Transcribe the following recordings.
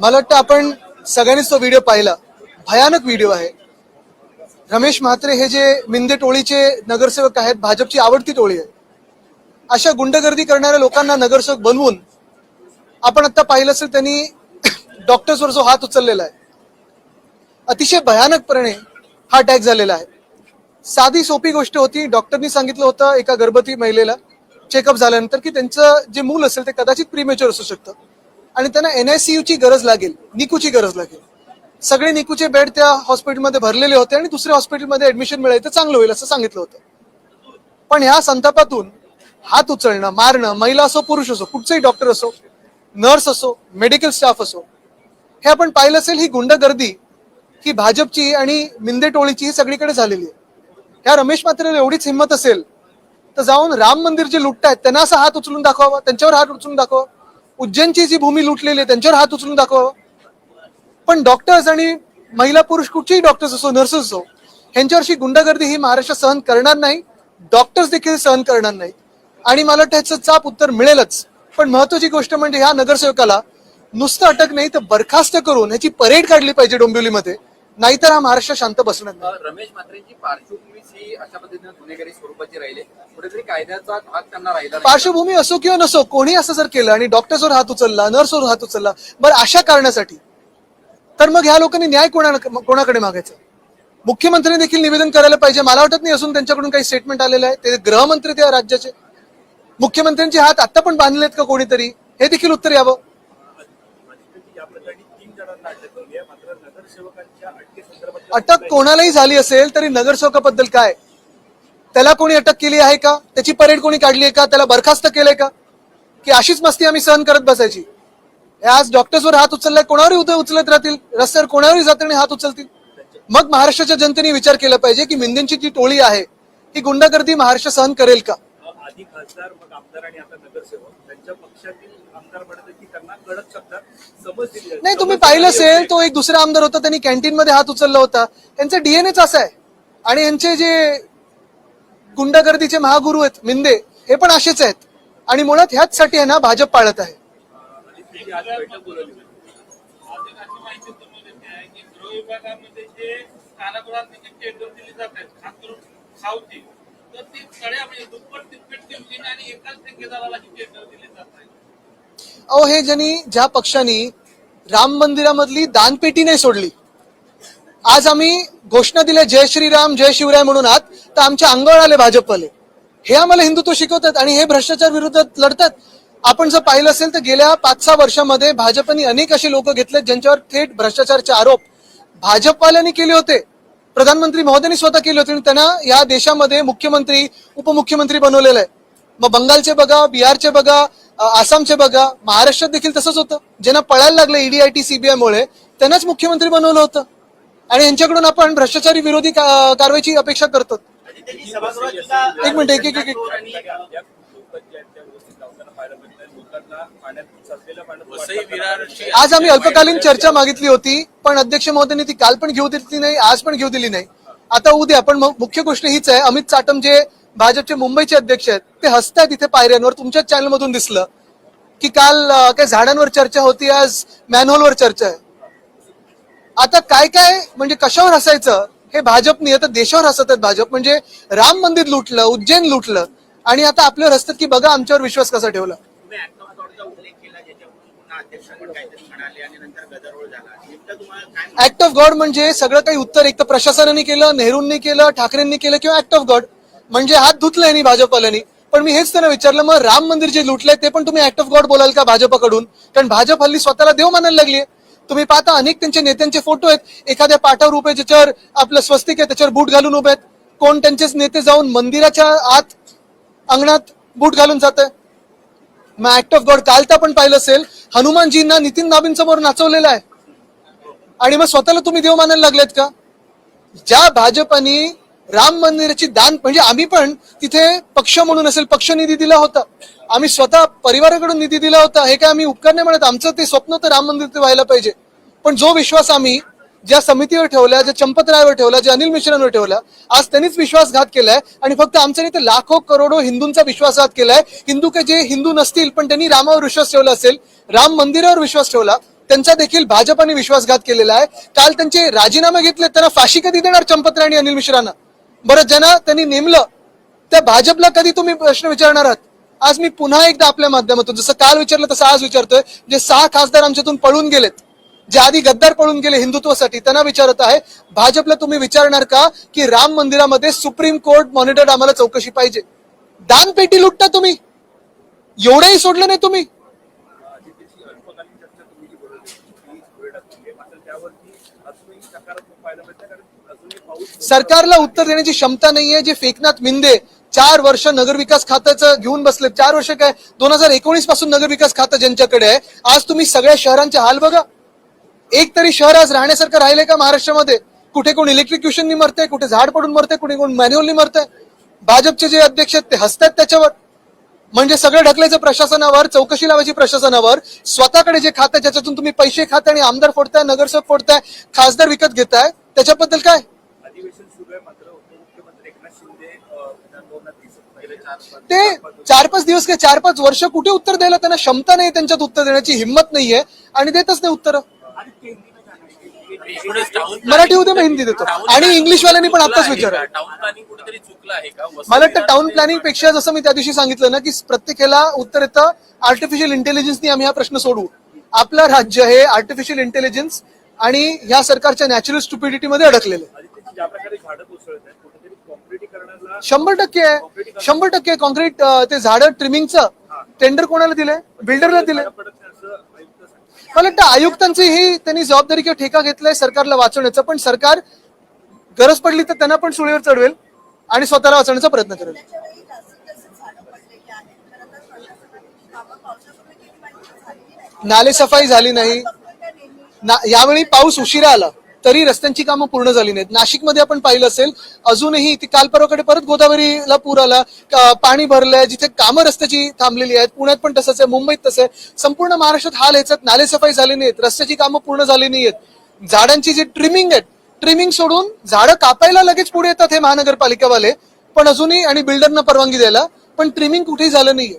मला वाटतं आपण सगळ्यांनीच तो व्हिडिओ पाहिला. भयानक व्हिडिओ आहे. रमेश म्हात्रे हे जे मिंदे टोळीचे नगरसेवक आहेत, भाजपची आवडती टोळी आहे. अशा गुंडगर्दी करणाऱ्या लोकांना नगरसेवक बनवून आपण आता पाहिलं असेल त्यांनी डॉक्टर्सवर जो हात उचललेला आहे, अतिशय भयानकपणे हा अटॅक झालेला आहे. साधी सोपी गोष्ट होती. डॉक्टरनी सांगितलं होतं एका गर्भवती महिलेला चेकअप झाल्यानंतर की त्यांचं जे मूल असेल ते कदाचित प्रीमेच्युअर असू शकतं आणि त्यांना NICU ची गरज लागेल, निकूची गरज लागेल. सगळे निकूचे बेड त्या हॉस्पिटलमध्ये भरलेले होते आणि दुसऱ्या हॉस्पिटलमध्ये ऍडमिशन मिळालं तर चांगलं होईल असं सांगितलं होतं. पण ह्या संतापातून हात उचलणं, मारणं, महिला असो पुरुष असो, कुठचंही डॉक्टर असो, नर्स असो, मेडिकल स्टाफ असो, हे आपण पाहिलं असेल. ही गुंडगर्दी ही भाजपची आणि मिंदे टोळीची सगळीकडे झालेली आहे. ह्या रमेश म्हात्रेला एवढीच हिंमत असेल तर जाऊन राम मंदिर जे लुटतायत त्यांना असा हात उचलून दाखवावा, त्यांच्यावर हात उचलून दाखवा. उज्जैनची जी भूमी लुटलेली आहे त्यांच्यावर हात उचलून दाखवावा. पण डॉक्टर्स आणि महिला पुरुष कुठचेही डॉक्टर्स असो, नर्सेस असो, ह्यांच्यावरची गुंडगर्दी ही महाराष्ट्र सहन करणार नाही. डॉक्टर्स देखील सहन करणार नाही आणि मला वाटतं ह्याचं चाप उत्तर मिळेलच. पण महत्वाची गोष्ट म्हणजे ह्या नगरसेवकाला नुसतं अटक नाही तर बरखास्त करून ह्याची परेड काढली पाहिजे डोंबिवलीमध्ये, नाहीतर हा महाराष्ट्र शांत बसणार नाही. रमेश म्हात्रेंची पार्श्वभूमी ही अशा पद्धतीने गुन्हेगारी स्वरूपाची राहिली, कुठेतरी कायद्याचा धाक त्यांना राहिला. पार्श्वभूमी असो किंवा नसो, कोणी असं जर केलं आणि डॉक्टर्सवर हात उचलला, नर्सवर हात उचलला, बरं अशा कारणासाठी, तर मग ह्या लोकांनी न्याय कोणाकडे मागायचा? मुख्यमंत्र्यांनी देखील निवेदन करायला पाहिजे. मला वाटत नाही असून त्यांच्याकडून काही स्टेटमेंट आलेलं आहे. ते गृहमंत्री त्या राज्याचे, मुख्यमंत्र्यांचे हात आता पण बांधलेत का कोणीतरी, हे देखील उत्तर यावं. अटक कोणालाही झाली असेल तरी नगरसेवकाबद्दल काय, त्याला कोणी अटक केली आहे का, त्याची परेड कोणी काढली आहे का, त्याला बरखास्त केलंय का, की अशीच मस्ती आम्ही सहन करत बसायची? आज डॉक्टर्सवर हात उचललाय, कोणावरही उचलत राहतील, रस्त्यावर कोणावरही जाताना हात उचलतील. मग महाराष्ट्राच्या जनतेने विचार केला पाहिजे की मिंदेंची जी टोळी आहे ही गुंडागर्दी महाराष्ट्र सहन करेल का? आधी खासदार, मग आमदार आणि आता नगरसेवक, त्यांच्या पक्षातील आमदार म्हणतात की त्यांना कडक शब्दात समज दिली नाही. तुम्ही पाहिलं असेल तो एक दुसरा आमदार होता, त्यांनी कॅन्टीन मध्ये हात उचलला होता. यांचा DNAच असा आहे आणि यांचे जे गुंडागर्दीचे महागुरु आहेत मिंदे, हे पण असेच आहेत आणि मुळात ह्याचसाठी आहे ना भाजप पाळत आहे. अहो, हे ज्या पक्षांनी राम मंदिरामधली दानपेटी नाही सोडली, आज आम्ही घोषणा दिल्या जय श्रीराम जय शिवराय म्हणून आत, तर आमच्या अंगावर आले भाजपवाले. हे आम्हाला हिंदुत्व शिकवतात आणि हे भ्रष्टाचार विरोधात लढतात. आपण जर पाहिलं असेल तर गेल्या 5-6 वर्षामध्ये भाजपने अनेक असे लोक घेतले ज्यांच्यावर थेट भ्रष्टाचारचे आरोप भाजपवाल्यांनी केले होते. प्रधानमंत्री महोदयांनी स्वतः केले होते आणि त्यांना या देशामध्ये मुख्यमंत्री उपमुख्यमंत्री बनवलेलं आहे. मग बंगालचे बघा, बिहारचे बघा, आसामचे बघा, महाराष्ट्रात देखील तसंच होतं. ज्यांना पळायला लागलं ED, IT, CBI मुळे त्यांनाच मुख्यमंत्री बनवलं होतं आणि यांच्याकडून आपण भ्रष्टाचारी विरोधी कारवाईची अपेक्षा करतो. एक मिनिट, एक आज आम्ही अल्पकालीन चर्चा मागितली होती, पण अध्यक्ष महोदयांनी ती काल पण घेऊ दिली नाही, आज पण घेऊ दिली नाही. आता उद्या. पण मुख्य गोष्ट हीच आहे, अमित चाटम जे भाजपचे मुंबईचे अध्यक्ष आहेत ते हसतायत इथे पायऱ्यांवर. तुमच्याच चॅनल मधून दिसलं की काल काय झाडांवर चर्चा होती, आज मॅनहोलवर चर्चा आहे. आता काय काय म्हणजे कशावर हसायचं हे भाजपनी, आता देशावर हसत आहेत भाजप. म्हणजे राम मंदिर लुटलं, उज्जैन लुटलं आणि आता आपल्यावर हसतात की बघा आमच्यावर विश्वास कसा ठेवला. ऍक्ट ऑफ गॉड म्हणजे सगळं काही उत्तर एक तर प्रशासनाने केलं, नेहरूंनी केलं, ठाकरेंनी केलं किंवा ऍक्ट ऑफ गॉड म्हणजे हात धुतले यांनी भाजपवाल्यांनी. पण मी हेच त्यांना विचारलं, मग राम मंदिर जे लुटलंय ते पण तुम्ही ऍक्ट ऑफ गॉड बोलाल का भाजपकडून? कारण भाजप हल्ली स्वतःला देव मानायला लागली आहे. तुम्ही पाहता अनेक त्यांच्या नेत्यांचे फोटो आहेत, एखाद्या पाटावर उभे ज्याच्यावर आपलं स्वस्तिक आहे त्याच्यावर बूट घालून उभे आहेत. कोण त्यांचेच नेते जाऊन मंदिराच्या आत अंगणात बूट घालून जात आहे. मग ऍक्ट ऑफ गॉड काल तर आपण पाहिलं असेल, हनुमानजींना नितीन नाबींसमोर नाचवलेलं आहे आणि मग स्वतःला तुम्ही देव मानायला लागलेत का? ज्या भाजपाने राम मंदिराची दान, म्हणजे आम्ही पण तिथे पक्ष म्हणून असेल पक्ष निधी दिला होता, आम्ही स्वतः परिवाराकडून निधी दिला होता. हे काय आम्ही उपकार नाही म्हणत, आमचं ते स्वप्न तर राम मंदिर ते व्हायला पाहिजे. पण जो विश्वास आम्ही ज्या समितीवर ठेवला, ज्या चंपतरायवर ठेवला, ज्या अनिल मिश्रांवर ठेवला, आज त्यांनीच विश्वासघात केलाय. आणि फक्त आमचा नाही तर लाखो करोडो हिंदूंचा विश्वासघात केलाय. हिंदू के जे हिंदू नसतील पण त्यांनी रामावर विश्वास ठेवला असेल, राम मंदिरावर विश्वास ठेवला, त्यांचा देखील भाजपाने विश्वासघात केलेला आहे. काल त्यांचे राजीनामे घेतले, त्यांना फाशी कधी देणार चंपतराय आणि अनिल मिश्रांना? बरं, ज्यांना त्यांनी नेमलं त्या भाजपला कधी तुम्ही प्रश्न विचारणार आहात? आज मी पुन्हा एकदा आपल्या माध्यमातून, जसं काल विचारलं तसं आज विचारतोय, जे 6 खासदार आमच्यातून पळून गेलेत, जे आधी गद्दार पळून गेले हिंदुत्वासाठी, त्यांना विचारत आहे, भाजपला तुम्ही विचारणार का की राम मंदिरामध्ये सुप्रीम कोर्ट मॉनिटर्ड आम्हाला चौकशी पाहिजे? दानपेटी लुटता तुम्ही, एवढंही सोडलं नाही तुम्ही. अजितची अल्पकालीन चर्चा तुम्ही जी बोलत होती ती पुढे ढकलली आहे. मात्र त्यावरती अजूनही सकारात्मक पाहायला मिळतं, कारण अजूनही पाऊस सरकारला उत्तर देण्याची क्षमता नाहीये. जे फेकनाथ मिंदे 4 वर्ष नगरविकास खात्याचं घेऊन बसले, 4 वर्ष काय 2019 पासून नगरविकास खातं ज्यांच्याकडे आहे, आज तुम्ही सगळ्या शहरांचे हाल बघा. एक तरी शहर आज राहण्यासारखं राहिले का महाराष्ट्रामध्ये? कुठे कोण इलेक्ट्रिक्युशननी मरते, कुठे झाड पडून मरते, कुठे कोण मॅन्युअलनी मरते. भाजपचे जे अध्यक्ष आहेत ते हसतात त्याच्यावर. म्हणजे सगळं ढकलायचं प्रशासनावर, चौकशी लावायची प्रशासनावर. स्वतःकडे जे खातं ज्याच्यातून तुम्ही पैसे खाताय आणि आमदार फोडताय, नगरसेवक फोडताय, खासदार विकत घेताय, त्याच्याबद्दल काय? अधिवेशन सुरू आहे, मात्र उपमुख्यमंत्री एकनाथ शिंदे विधानभवनात दिसत गेले ते 4-5 दिवस काय 4-5 वर्ष कुठे उत्तर द्यायला त्यांना क्षमता नाही, त्यांच्यात उत्तर देण्याची हिंमत नाहीये आणि देतच नाही उत्तर. मराठी उद्या मी हिंदी देतो आणि इंग्लिशवाल्यांनी पण आताच विचारा. टाउन प्लॅनिंग कुठेतरी चुकलं आहे का? मला वाटतं टाउन प्लॅनिंग पेक्षा, जसं मी त्या दिवशी सांगितलं ना, की प्रत्येकाला उत्तर येतं आर्टिफिशियल इंटेलिजन्सनी आम्ही हा प्रश्न सोडवू. आपलं राज्य हे आर्टिफिशियल इंटेलिजन्स आणि ह्या सरकारच्या नॅचरल स्टुपिडिटी मध्ये अडकलेलं आहे. ज्या प्रकारे झाडं कोसळत आहेत, कुठेतरी कॉन्क्रिटीकरणाला 100% आहे. 100% कॉन्क्रीट ते झाडं ट्रिमिंगचं टेंडर कोणाला दिलंय? बिल्डरला दिलंय. पडत नाही असं आयुक्त सांगतात. मला वाटतं आयुक्तांची ही त्यांनी जबाबदारी किंवा ठेका घेतलाय सरकारला वाचवण्याचं, पण सरकार गरज पडली तर त्यांना पण सुळीवर चढवेल आणि स्वतःला वाचवण्याचा प्रयत्न करेल. नाले सफाई झाली नाही. यावेळी पाऊस उशिरा आला तरी रस्त्यांची कामं पूर्ण झाली नाहीत. नाशिकमध्ये आपण पाहिलं असेल, अजूनही ती काल परवाकडे परत गोदावरीला पूर आला, पाणी भरलंय, जिथे कामं रस्त्याची थांबलेली आहेत. पुण्यात पण तसंच आहे, मुंबईत तसं आहे. संपूर्ण महाराष्ट्रात हाल ह्याच्यात. नाले सफाई झाली नाहीत, रस्त्याची कामं पूर्ण झाली नाहीयेत. झाडांची जी ट्रिमिंग आहे, ट्रिमिंग सोडून झाडं कापायला लगेच पुढे येतात हे महानगरपालिकावाले, पण अजूनही, आणि बिल्डरना परवानगी द्यायला, पण ट्रिमिंग कुठेही झालं नाहीये.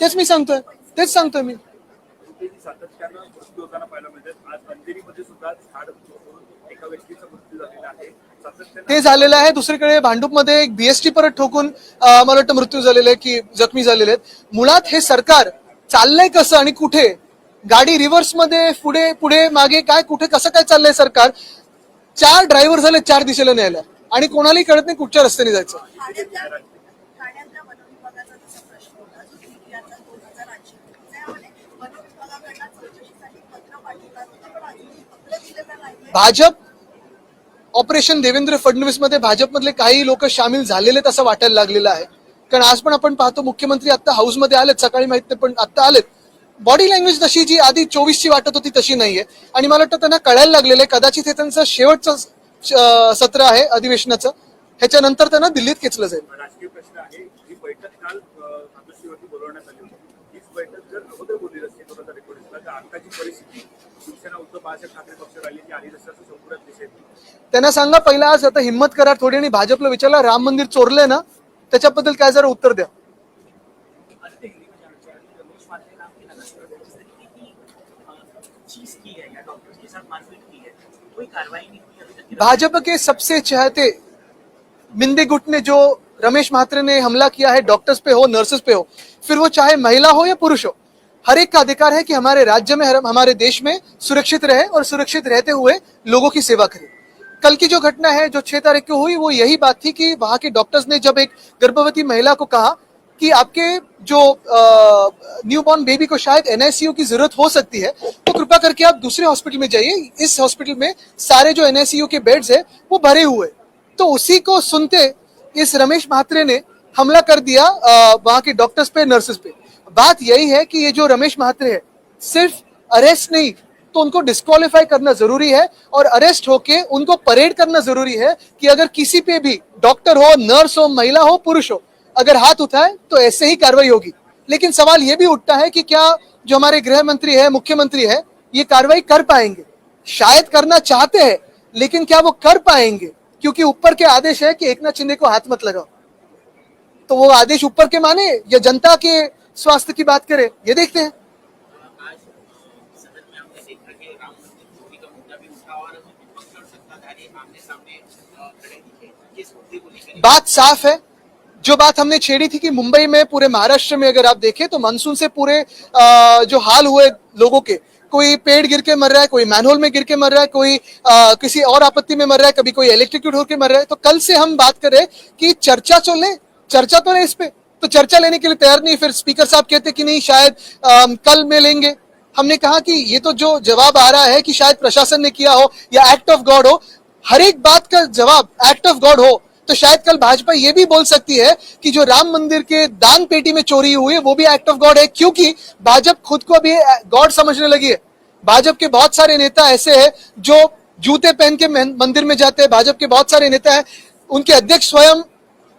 तेच मी सांगतोय, तेच सांगतोय मी. सातत्यानं मृत्यू होताना पाहायला मिळतात. आज अंधेरीमध्ये सुद्धा झाड कोसळून एका व्यक्तीचा मृत्यू झालेला आहे. सातत्यानं ते झालेलं आहे. दुसरीकडे भांडूपमध्ये एक BST परत ठोकून मला वाटतं मृत्यू झालेले आहे की जखमी झालेले आहेत. मुळात हे सरकार चाललंय कसं आणि कुठे? गाडी रिव्हर्स मध्ये पुढे पुढे मागे काय, कुठे कसं काय चाललंय सरकार? 4 ड्रायव्हर झाले 4 दिशेला न्यायला आणि कोणालाही कळत नाही कुठच्या रस्त्याने जायचं. भाजप ऑपरेशन देवेंद्र फडणवीस मध्ये भाजपमधले काही लोक सामील झालेले असं वाटायला लागलेलं आहे. कारण आज पण आपण पाहतो मुख्यमंत्री आता हाऊसमध्ये आलेत, सकाळी माहित नाही पण आता आलेत. बॉडी लँग्वेज तशी जी आधी 24ची वाटत होती तशी नाहीये आणि मला वाटतं त्यांना कळायला लागलेलं आहे कदाचित हे त्यांचं शेवटचं सत्र आहे अधिवेशनाचं. ह्याच्यानंतर त्यांना दिल्लीत खेचलं जाईल. राजकीय प्रश्न आहे, ही बैठक काल मातोश्रीवरती बोलवण्यात आली होती. हीच बैठक जर अगोदर बोलली असती 2019ला, तर आताची परिस्थिती शिवसेना उद्धव बाळासाहेब ठाकरे पक्ष राहिली ती आली नसल्याचं संपूर्ण दिसेल. त्यांना सांगा पहिला, आज आता हिंमत करा थोडी आणि भाजपला विचारला राम मंदिर चोरलंय ना, त्याच्याबद्दल काय जरा उत्तर द्या. भाजपा के सबसे चाहते मिंदे गुट ने जो रमेश म्हात्रे ने हमला किया है डॉक्टर्स पे हो, नर्सेस पे हो, फिर वो चाहे महिला हो या पुरुष हो, हर एक का अधिकार है कि हमारे राज्य में, हमारे देश में सुरक्षित रहे और सुरक्षित रहते हुए लोगों की सेवा करे. कल की जो घटना है जो 6 तारीख को हुई, वो यही बात थी कि वहां के डॉक्टर्स ने जब एक गर्भवती महिला को कहा कि आपके जो न्यूबॉर्न बेबी को शायद NICU की जरूरत हो सकती है, तो कृपया करके आप दूसरे हॉस्पिटल में जाइए, इस हॉस्पिटल में सारे जो NICU के बेड्स है वो भरे हुए. तो उसी को सुनते इस रमेश म्हात्रे ने हमला कर दिया वहां के डॉक्टर्स पे, नर्सेस पे. बात यही है कि ये जो रमेश म्हात्रे है, सिर्फ अरेस्ट नहीं तो उनको डिस्क्वालीफाई करना जरूरी है और अरेस्ट होके उनको परेड करना जरूरी है कि अगर किसी पे भी डॉक्टर हो, नर्स हो, महिला हो, पुरुष हो, अगर हाथ उठाए तो ऐसे ही कार्रवाई होगी. लेकिन सवाल ये भी उठता है कि क्या जो हमारे गृह मंत्री है, मुख्यमंत्री है, ये कार्रवाई कर पाएंगे? शायद करना चाहते हैं, लेकिन क्या वो कर पाएंगे? क्योंकि ऊपर के आदेश है कि एकनाथ शिंदे को हाथ मत लगाओ. तो वो आदेश ऊपर के माने या जनता के स्वास्थ्य की बात करे, ये देखते हैं। आज सदन में हमने देखा कि राम मंदिर चोरी का मुद्दा भी उठा और विपक्ष और सत्ताधारी आमने सामने खड़े दिखे। किस मुद्दे को लेकर बात साफ है, जो बात हमने छेड़ी थी कि मुंबई में, पूरे महाराष्ट्र में अगर आप देखें तो मानसून से पूरे जो हाल हुए लोगों के, कोई पेड़ गिर के मर रहा है, कोई मैनहोल में गिर के मर रहा है, कोई किसी और आपत्ति में मर रहा है, कभी कोई इलेक्ट्रोक्यूट होकर मर रहा है। तो कल से हम बात कर रहे हैं कि चर्चा तो ले इस पे, तो चर्चा लेने के लिए तैयार नहीं। फिर स्पीकर साहब कहते कि नहीं शायद कल में लेंगे। हमने कहा कि ये तो जो जवाब आ रहा है कि शायद प्रशासन ने किया हो या एक्ट ऑफ गॉड हो, हर एक बात का जवाब एक्ट ऑफ गॉड हो तो शायद कल भाजपा ये भी बोल सकती है कि जो राम मंदिर के दान पेटी में चोरी हुई है वो भी एक्ट ऑफ गॉड है, क्योंकि भाजपा खुद को भी गॉड समझने लगी है। भाजपा के बहुत सारे नेता ऐसे हैं जो जूते पहन के मंदिर में जाते हैं। भाजपा के बहुत सारे नेता हैं, उनके अध्यक्ष स्वयं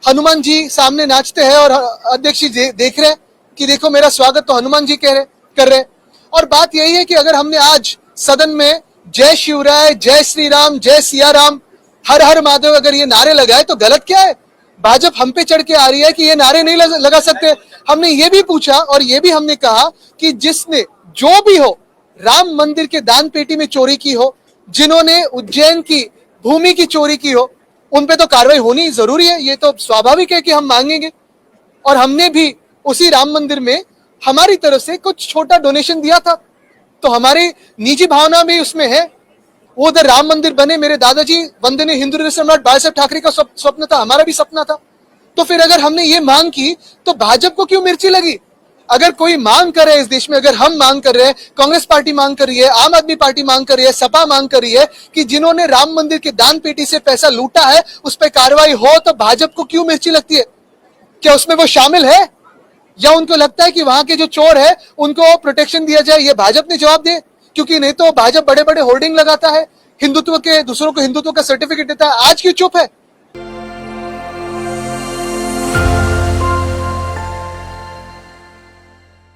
हनुमान जी सामने नाचते हैं और अध्यक्ष जी देख रहे हैं कि देखो मेरा स्वागत तो हनुमान जी कर रहे हैं। और बात यही है कि अगर हमने आज सदन में जय शिवराय, जय श्री राम, जय सिया राम, हर हर महादेव अगर ये नारे लगाए तो गलत क्या है? भाजपा हम पे चढ़ के आ रही है कि ये नारे नहीं लगा सकते। हमने ये भी पूछा और ये भी हमने कहा कि जिसने जो भी हो राम मंदिर के दान पेटी में चोरी की हो, जिन्होंने उज्जैन की भूमि की चोरी की हो, उन पे तो कार्रवाई होनी जरूरी है। ये तो स्वाभाविक है कि हम मांगेंगे। और हमने भी उसी राम मंदिर में हमारी तरफ से कुछ छोटा डोनेशन दिया था, तो हमारी निजी भावना भी उसमें है। वो उधर राम मंदिर बने, मेरे दादाजी वंदनीय हिंदू हृदय सम्राट बाला साहेब ठाकरे का स्वप्न था, हमारा भी सपना था। तो फिर अगर हमने ये मांग की तो भाजपा को क्यों मिर्ची लगी? अगर कोई मांग कर रहे है इस देश में, अगर हम मांग कर रहे हैं, कांग्रेस पार्टी मांग कर रही है, आम आदमी पार्टी मांग कर रही है, सपा मांग कर रही है कि जिन्होंने राम मंदिर के दान पेटी से पैसा लूटा है उस पर कार्रवाई हो, तो भाजपा को क्यों मिर्ची लगती है? क्या उसमें वो शामिल है या उनको लगता है कि वहां के जो चोर है उनको प्रोटेक्शन दिया जाए? ये भाजपा ने जवाब दे, क्योंकि नहीं तो भाजपा बड़े बड़े होर्डिंग लगाता है, हिंदुत्व के, दूसरों को हिंदुत्व का सर्टिफिकेट देता है। आज क्यों चुप है?